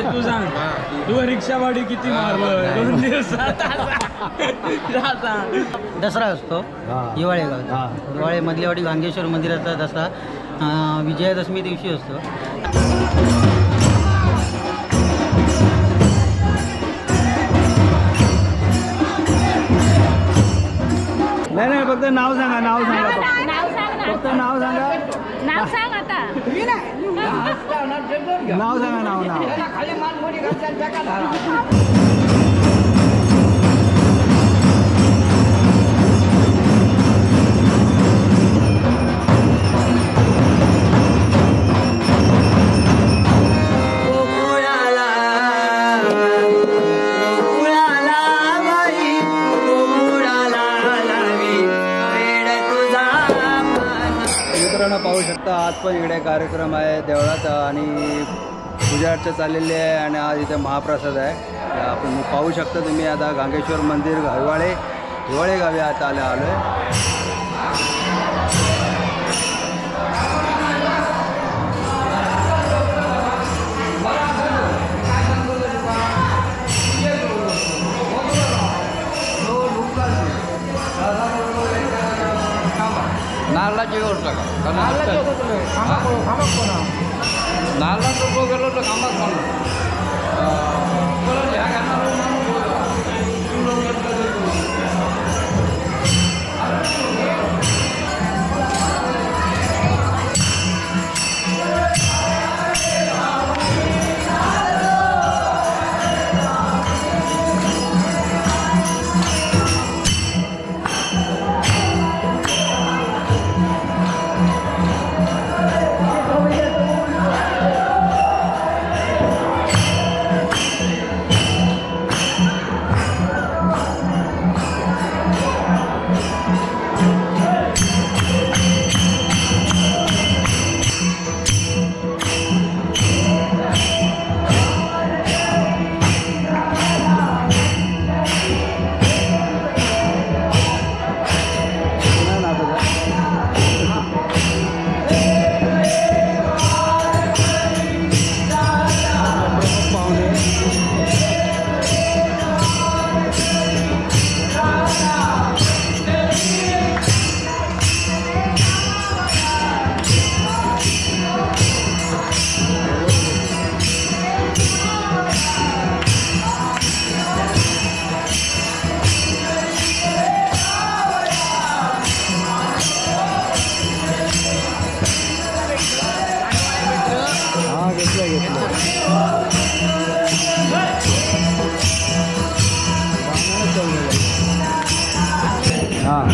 तू सांग तू रिक्षा भाडी किती मारलं 2 दिवसात दसरा असतो हिवाळे गाव हिवाळे मधलेवाडी गांगेश्वर मंदिराचा दसरा विजयादशमी दिवशी असतो. नाही फक्त नाव सांगा फक्त नाव सांगा नाव सांग आता नाव सांगा नाव पाहू शकता आज पण इकडे कार्यक्रम आहे देवळात आणि पूजा अर्चा चाललेली आहे आणि आज इथे महाप्रसाद आहे. आपण पाहू शकता तुम्ही आता गांगेश्वर मंदिर हिवाळे गावी आता आलो आहे. नारळाची गोष्ट का नारळाचं तो गेलो तर कामात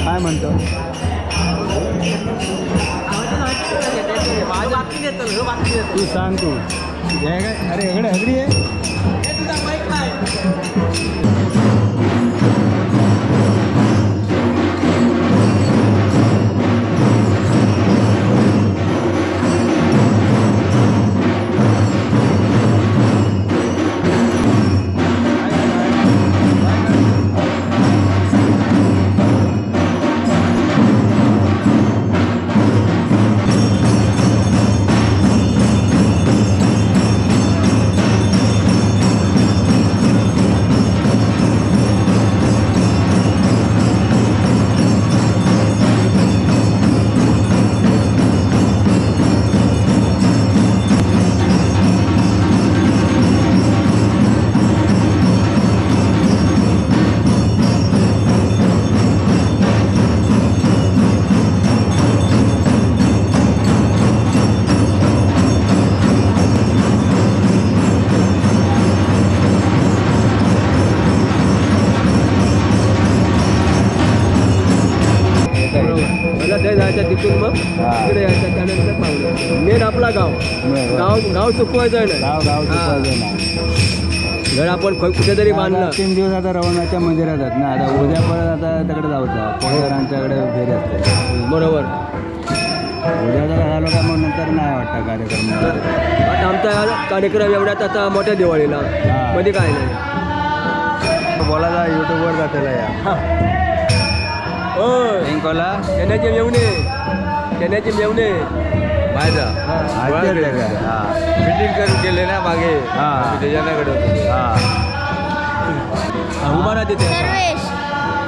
काय म्हणतो तू सांग तू अरे इकडे हगडी आहे तिथून मग तिकडे यायचं त्यानंतर पाहुणे मेन आपला गाव चुकवायचं नाही. घर आपण कुठेतरी बांधलं 3 दिवस आता रवणाच्या मंदिरात आहेत ना. आता उद्या परत आता तिकडे जायचं पोळकरांच्याकडे फेरी असते. बरोबर उद्या जर झालं का मग नंतर नाही वाटतं कार्यक्रम. आता आमचा कार्यक्रम एवढ्यात आता मोठ्या दिवाळीला मध्ये काय नाही बोलायला यूट्यूबवर जातेला या चण्याचे मेवणे माझा हा मिटिंग करून गेले ना मागे त्याच्याकडे उभा ना तिथे सर्वेश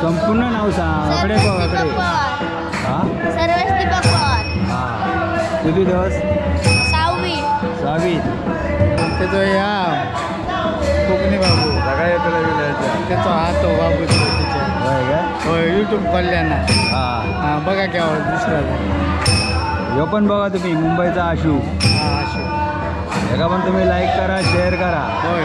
संपूर्ण नाव सांग इकडे बघ इकडे हा सर्वेश दीपक पवार हा किती दिवस 6वी 6वी त्याचा या कोकणी बाबू सगळ्या येतो त्याचा हात बाबू तिच्या होय का होय यूट्यूब कल्याण हा हां बघा केव्हा दुसरा ह्यो पण बघा तुम्ही मुंबईचा आशू हां अशोक ह्याला पण तुम्ही लाईक करा शेअर करा होय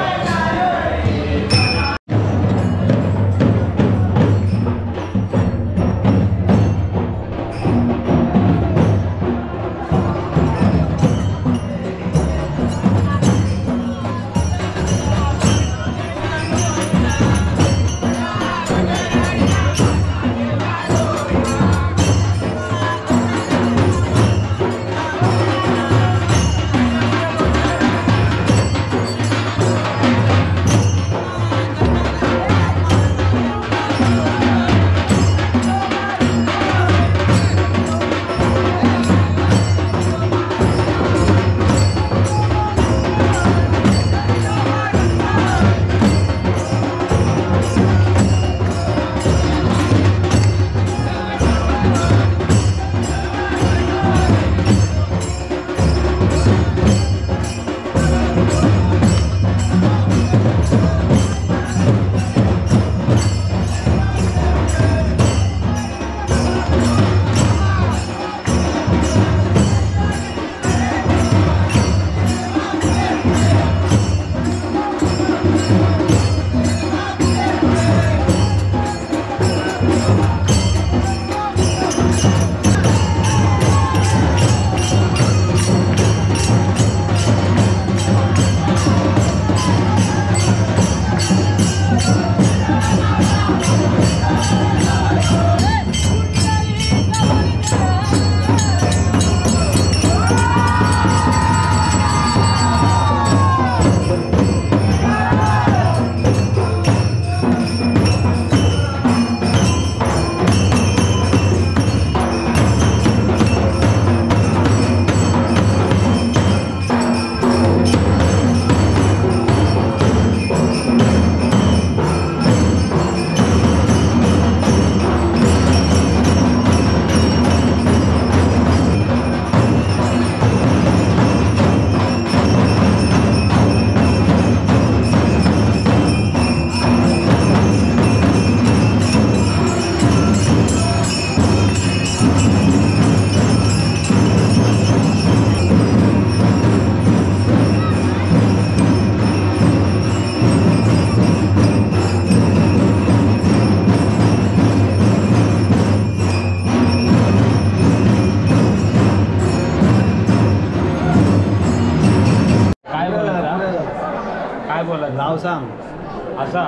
नाव सांग असा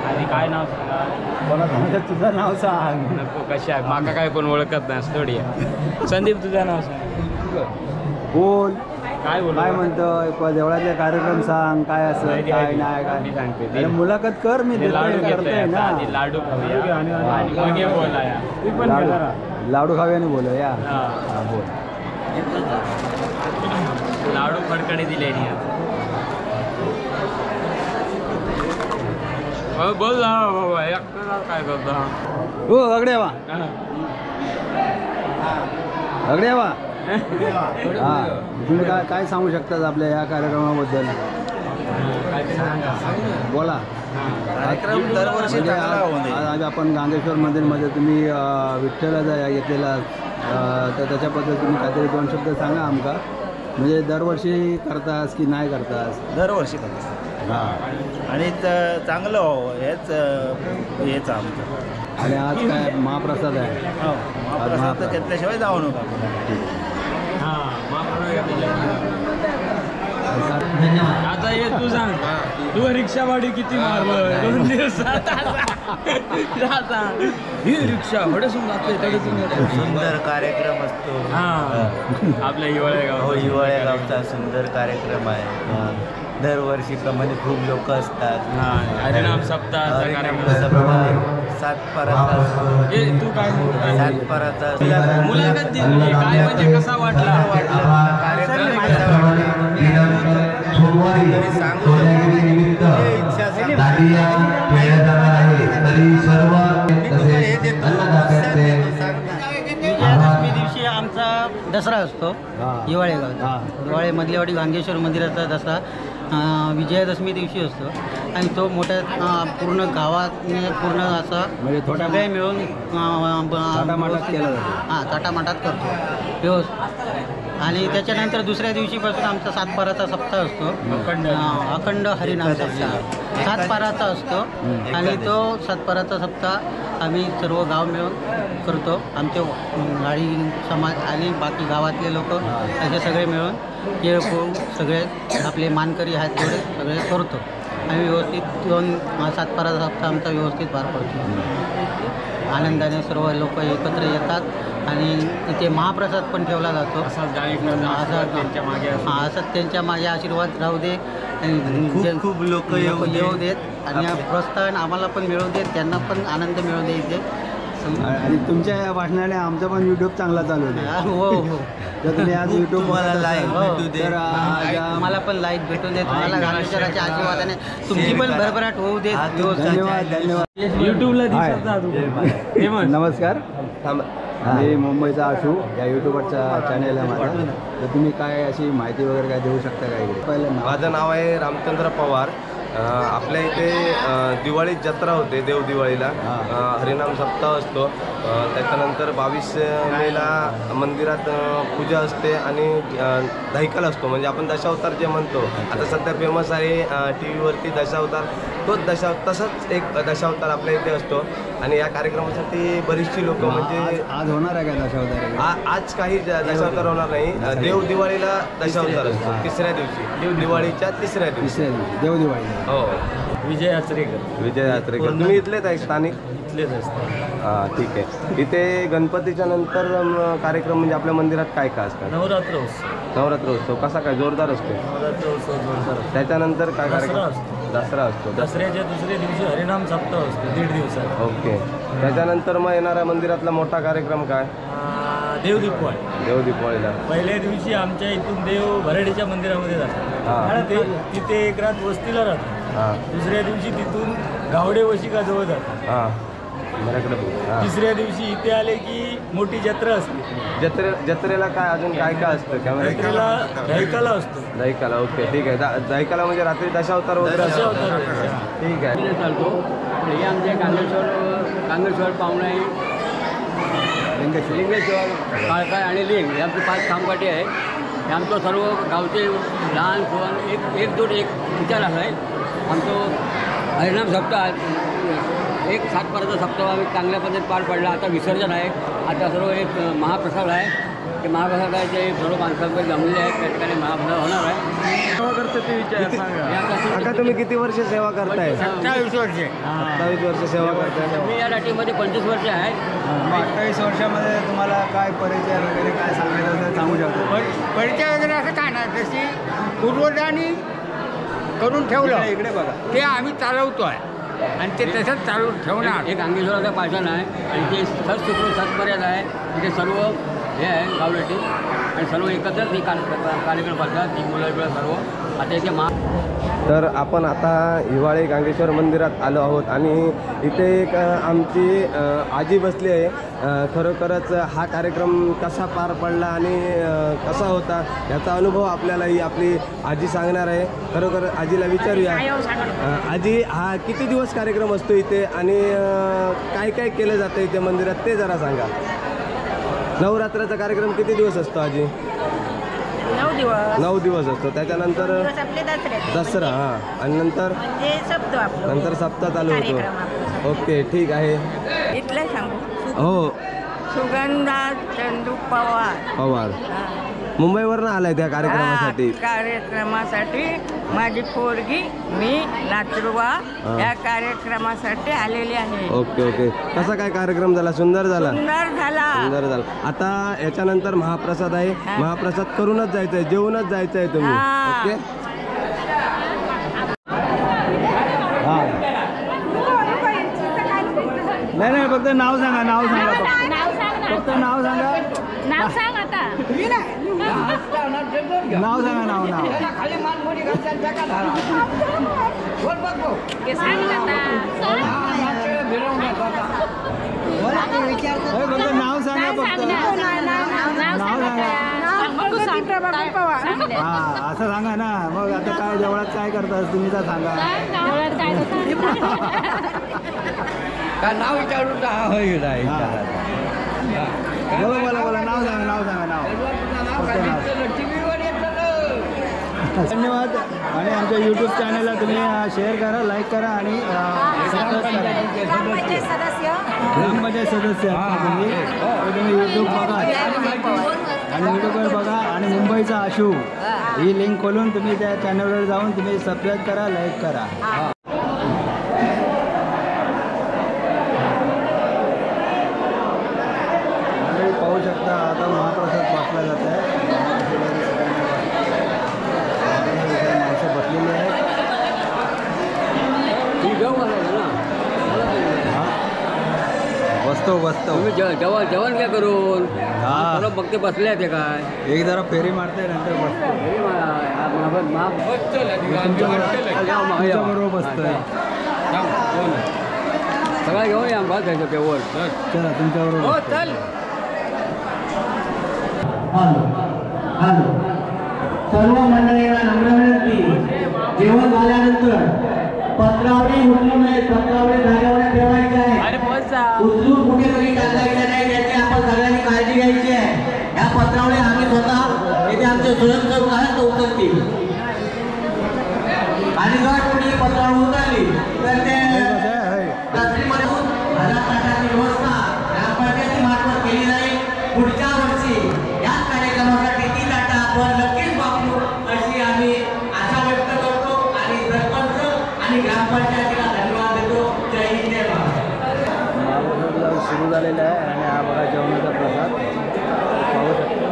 आणि काय नाव सांगा बोला तुझं नाव सांग नको कशा माका काय कोण ओळखत नाही थोडी संदीप तुझं नाव सांग बोल काय बोल काय म्हणतोय देवळातले कार्यक्रम सांग काय असं काय नाही मी सांगते काय मुलाखत कर मी ते लाडू देतोय, करतोय घेतोय ना आधी लाडू खाऊया आणि मग हे बोलाया तू पण घे जरा. लाडू खाव्याने बोलूया हा. हा बोल लाडू फडकडे दिले बोल ना बाबा एकटा काय करतो हो अगडे वा अगडे वा हा तुम्ही काय सांगू शकतात आपल्या या कार्यक्रमाबद्दल बोला कार्यक्रम दरवर्षी म्हणजे आज आपण गांगेश्वर मंदिरमध्ये तुम्ही विठ्ठलाचा घेतलेला तर त्याच्याबद्दल तुम्ही काहीतरी 2 शब्द सांगा आमका म्हणजे दरवर्षी करतास की नाही करतास दरवर्षी करतो हां आणि चांगलं हो हेच आमचं आणि आज काय महाप्रसाद आहे हो महाप्रसाद तर घेतल्याशिवाय जाऊ नका आता ये तू सांग तू रिक्षा भाडी किती मारलं 2 दिवसात ही रिक्षा हडसून जाते सुंदर कार्यक्रम असतो हा आपल्या हिवाळ्या गाव हिवाळ्या गावचा सुंदर कार्यक्रम आहे दरवर्षीप्रमाणे खूप लोक असतात. हरिनाम सप्ताह कार्यक्रम. सातपाराचा तू काय म्हणतो? सातपाराचा मुलाखत दिली काय म्हणजे कसा वाटला? कार्यक्रम कसा वाटला? सांगू इच्छा विजयादशमी दिवशी आमचा दसरा असतो हिवाळे गाव. हिवाळे मधलेवाडी गांगेश्वर मंदिराचा दसरा विजयादशमी दिवशी असतो आणि तो मोठ्या पूर्ण गावाने पूर्ण असा म्हणजे सगळे मिळून थाटामाटात केला जातो. हां थाटामाटात करतो व्यवस्थित. आणि त्याच्यानंतर दुसऱ्या दिवशीपासून आमचा सातपाराचा सप्ताह असतो. अखंड हरिनाम सप्ताह सातपाराचा असतो आणि तो सातपाराचा सप्ताह आम्ही सर्व गाव मिळून करतो. आमचे गाडी समाज आणि बाकी गावातले लोक असे सगळे मिळून केळपूर सगळे आपले मानकरी आहेत तेवढे सगळे करतो. आम्ही व्यवस्थित सातपाराचा सप्ताह आमचा व्यवस्थित पार पडतो. आनंदाने सर्व लोक एकत्र येतात आणि इथे महाप्रसाद पण ठेवला जातो. असंच त्यांच्या मागे आशीर्वाद राहू दे आणि खूप लोक येऊ देत आणि प्रोत्साहन आम्हाला पण मिळू देत, त्यांना पण आनंद मिळू दे इथे. आणि तुमच्या या भाषणाने आमचा पण युट्यूब चांगला चालू आहे. हो हो तर तुम्ही आज युट्यूब तुम्हाला लाईक भेटू दे. मला पण लाईक भेटून देत. मला गांगेश्वराच्या आशीर्वादाने तुमची पण भरभराट होऊ देत. धन्यवाद धन्यवाद. युट्यूबला नमस्कार. मी मुंबईचा आशू या यूट्यूबरच्या चॅनेल आहे माझा. तर तुम्ही काय अशी माहिती वगैरे काय देऊ शकता का इकडे? पहिलं माझं नाव आहे रामचंद्र पवार. आपल्या इथे दिवाळी जत्रा होते देवदिवाळीला. हरिनाम सप्ताह असतो. त्याच्यानंतर 22 मेला मंदिरात पूजा असते आणि दहिकल असतो. म्हणजे आपण दशावतार जे म्हणतो आता सध्या फेमस आहे टी व्हीवरती दशावतार. तोच तसंच एक दशावतार आपल्या इथे असतो आणि या कार्यक्रमासाठी बरीचशी लोक म्हणजे आज होणार आहे का दशावतार? आज काही दशावतार होणार नाही. देवदिवाळीला दशावतार असतो तिसऱ्या दिवशी. दिवाळीच्या तिसऱ्या दिवशी देवदिवाळी. हो. विजय यात्रेकर. विजय यात्रेकर. तुम्ही इथलेच आहे स्थानिक? इथलेच असतात. हां ठीक आहे. इथे गणपतीच्या नंतर कार्यक्रम म्हणजे आपल्या मंदिरात काय काय असतात? नवरात्र उत्सव. नवरात्र उत्सव कसा काय जोरदार असतो? नवरात्र उत्सव जोरदार. त्याच्यानंतर काय कार्यक्रम? असतो. दसरा असतो. दसऱ्याच्या दुसऱ्या दिवशी हरिनाम सप्ताह असतो 1.5 दिवसात. ओके. त्याच्यानंतर मग येणारा मंदिरातला मोठा कार्यक्रम काय? देवदीपवाळी. देवदीपवाळीला पहिल्या दिवशी आमच्या इथून देव भराडीच्या मंदिरामध्ये जातात. हां. तिथे एक रात वस्तीला राहतात. हां दुसऱ्या दिवशी तिथून गावडे वशिकाजवळ जातात. हां माझ्याकडे बोल. हां. तिसऱ्या दिवशी इथे आले की मोठी जत्रा असते. जत्रेला काय अजून काय काय असतं? जत्रेला दहिकाला असतो. दहिकाला. ओके ठीक आहे. दहिकाला म्हणजे रात्री दशावतार वगैरे असतो. दशावतार. ठीक आहे. चालतो. हे आमचे गांगेश्वर पाहुणे लिंगेश्वर काळकाळ आणि लिंग हे आमचे 5 खामगाठी आहे. हे आमचं सर्व गावचे लहान सोहन एकजूट एक विचार आहे. आमचं हरिनाम सप्ताह एक सातपाराचा सप्ताह आम्ही चांगल्या पद्धतीत पार पडला. आता विसर्जन आहे. आता सर्व एक महाप्रसाद आहे. ते महाप्रसादाचे सर्व माणसांकडे जमलेले आहेत. त्या ठिकाणी महाप्रसाद होणार आहे. काका तुम्ही किती वर्ष सेवा करताय? 27 वर्षे. 27 वर्ष सेवा करताय. मी या नाटीमध्ये 25 वर्ष आहे. 28 वर्षामध्ये तुम्हाला काय परिचय वगैरे काय सांगायचं असेल सांगू शकतो? परिचय वगैरे असं काय नाही. तशी पूर्वजांनी करून ठेवलं इकडे बघा. ते आम्ही चालवतो आहे आणि ते तसंच चालू ठेवणार. एक गांगेश्वराचा पाषाण आहे आणि ते सत्सुखरूप सत्पर्याद आहे. तिथे सर्व हे आहे गावलेटी आणि सर्व एकत्रच ही कार्यक्रम करतात. ती मुलं बिळं सर्व आता इथे तर आपण आता हिवाळे गांगेश्वर मंदिरात आलो आहोत आणि इथे एक आमची आजी बसली आहे. खरोखरच हा कार्यक्रम कसा पार पडला आणि कसा होता याचा अनुभव आपल्याला ही आपली आजी सांगणार आहे. खरोखर आजीला विचारूया. आजी हा किती दिवस कार्यक्रम असतो इथे आणि काय काय केलं जातं इथे मंदिरात ते जरा सांगा. नवरात्राचा कार्यक्रम किती दिवस असतो आजी? 9 दिवस. 9 दिवस असतो. त्याच्यानंतर आपले दसरा. हां आणि नंतर नंतर सप्ताह चालू होतो. ओके ठीक आहे. इथलं सांगू. हो. सुगंधा चंदू पवार. मुंबईवरनं आलाय त्या कार्यक्रमासाठी? कार्यक्रमासाठी माझी पोरगी मी नाचरुवा या कार्यक्रमासाठी आलेली आहे. Okay okay. कसा काय कार्यक्रम झाला? सुंदर झाला. सुंदर झाला. आता याच्यानंतर महाप्रसाद आहे. महाप्रसाद करूनच जायचंय, जेवूनच जायचंय तुम्ही. ओके फक्त नाव सांगा नाव सांगा फक्त नाव सांग ना. फक्त नाव सांगा नाव सांग आता. नाव सांगा नाव नाव हे सांग ना आता. फक्त नाव सांगा फक्त नाव सांगा हा असं सांगा ना मग आता काय देवळात काय करतास तुम्ही तर सांगा नाव विचारून बोला बोला बोला नाव सांगा नाव सांगा नाव फक्त नाव. धन्यवाद आणि आमच्या यूट्यूब चॅनलला तुम्ही शेअर करा लाईक करा आणि ग्रामपंचायत सदस्य तुम्ही यूट्यूब बघा आणि यूट्यूबवर बघा आणि मुंबईचा आशू ही लिंक खोलून तुम्ही त्या चॅनलवर जाऊन तुम्ही सबस्क्राईब करा लाईक करा. पाहू शकता आता महाप्रसाद वाटला जात आहे माणसं बसलेली आहेत बसतो तुम्ही जेवण काय करून बघते बसले ते काय एक जरा फेरी मारते नंतर बसतो बरोबर बसतोय सगळा घेऊन या भात घ्यायचं केवळ चला तुमच्याबरोबर चल सर्व मंडळींना नम्र विनंती जेवण झाल्यानंतर पत्रावळी उचलू नये पत्रावळी जागेवर ठेवायची आहे उचलून कुठेतरी टाकायचं नाही याची आपण सगळ्यांनी काळजी घ्यायची आहे. या पत्रावळी आम्ही स्वतः येथे आमचे स्वयंसेवक आहेत तो उचलतील आणि जर कोणी पत्रावळी उचलली तर ते रात्रीमध्ये ताटाची व्यवस्था ग्रामपंचायती मार्फत केली जाईल. पुढच्या वर्षी याच कार्यक्रमासाठी ती ताटा आपण नक्कीच वापरू अशी आम्ही आशा व्यक्त करतो आणि सरपंच आणि ग्रामपंचायतीला धन्यवाद देतो. जय हिंद जय महाराष्ट्र. सुरू झालेला आहे आणि हा बघा जेवणाचा प्रसाद पाहू शकतो.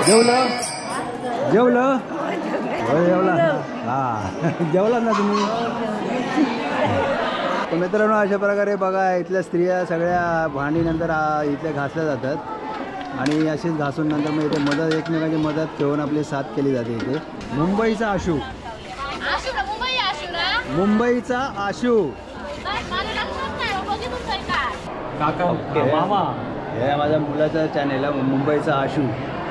जेवलं जेवलं जेवला हां जेवलात ना तुम्ही. तर मित्रांनो अशा प्रकारे बघा इथल्या स्त्रिया सगळ्या भांडीनंतर इथल्या घासल्या जातात आणि अशीच घासून नंतर मग इथे मदत एकमेकांची मदत ठेवून आपली साथ केली जाते. इथे मुंबईचा आशू मुंबईचा आशू काका मामा हे माझ्या मुलाचा चॅनेल आहे मुंबईचा आशू.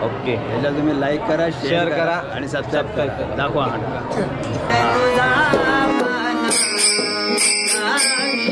ओके याला तुम्ही लाईक करा शेअर करा आणि सबस्क्राईब करा दाखवा. गावी